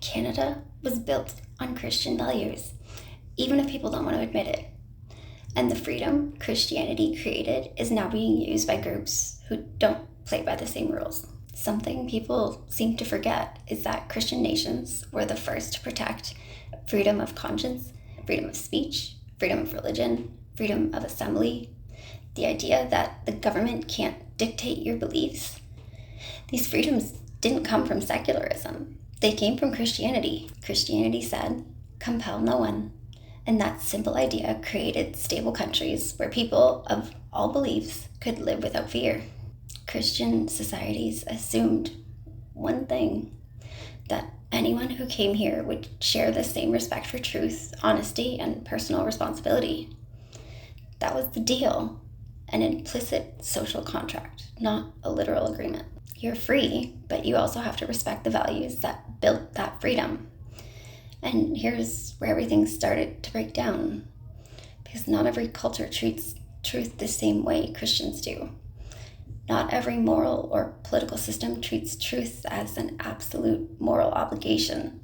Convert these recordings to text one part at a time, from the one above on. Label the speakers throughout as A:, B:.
A: Canada was built on Christian values, even if people don't want to admit it. And the freedom Christianity created is now being used by groups who don't play by the same rules. Something people seem to forget is that Christian nations were the first to protect freedom of conscience, freedom of speech, freedom of religion, freedom of assembly, the idea that the government can't dictate your beliefs. These freedoms didn't come from secularism. They came from Christianity. Christianity said, compel no one. And that simple idea created stable countries where people of all beliefs could live without fear. Christian societies assumed one thing, that anyone who came here would share the same respect for truth, honesty, and personal responsibility. That was the deal, an implicit social contract, not a literal agreement. You're free, but you also have to respect the values that built that freedom. And here's where everything started to break down, because not every culture treats truth the same way Christians do. Not every moral or political system treats truth as an absolute moral obligation.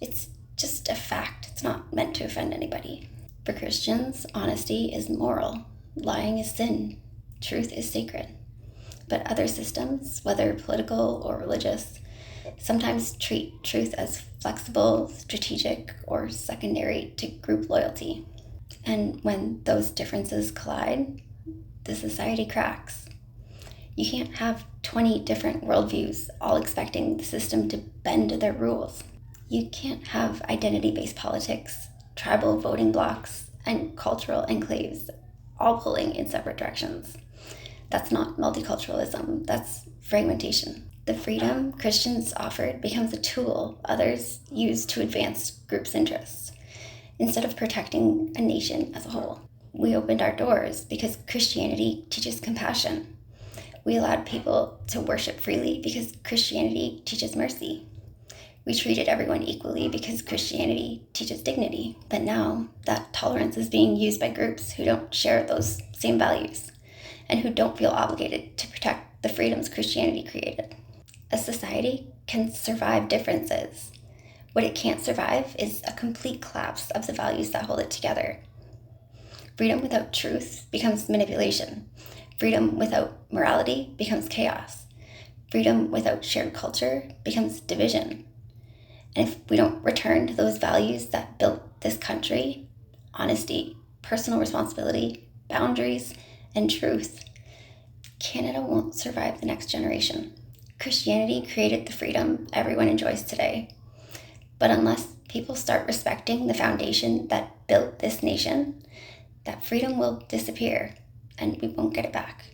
A: It's just a fact. It's not meant to offend anybody. For Christians, honesty is moral. Lying is sin. Truth is sacred. But other systems, whether political or religious, sometimes treat truth as flexible, strategic, or secondary to group loyalty. And when those differences collide, the society cracks. You can't have 20 different worldviews all expecting the system to bend to their rules. You can't have identity-based politics, tribal voting blocks, and cultural enclaves all pulling in separate directions. That's not multiculturalism, that's fragmentation. The freedom Christians offered becomes a tool others use to advance groups' interests, instead of protecting a nation as a whole. We opened our doors because Christianity teaches compassion. We allowed people to worship freely because Christianity teaches mercy. We treated everyone equally because Christianity teaches dignity. But now that tolerance is being used by groups who don't share those same values and who don't feel obligated to protect the freedoms Christianity created. A society can survive differences. What it can't survive is a complete collapse of the values that hold it together. Freedom without truth becomes manipulation. Freedom without morality becomes chaos. Freedom without shared culture becomes division. And if we don't return to those values that built this country, honesty, personal responsibility, boundaries, and truth, Canada won't survive the next generation. Christianity created the freedom everyone enjoys today. But unless people start respecting the foundation that built this nation, that freedom will disappear and we won't get it back.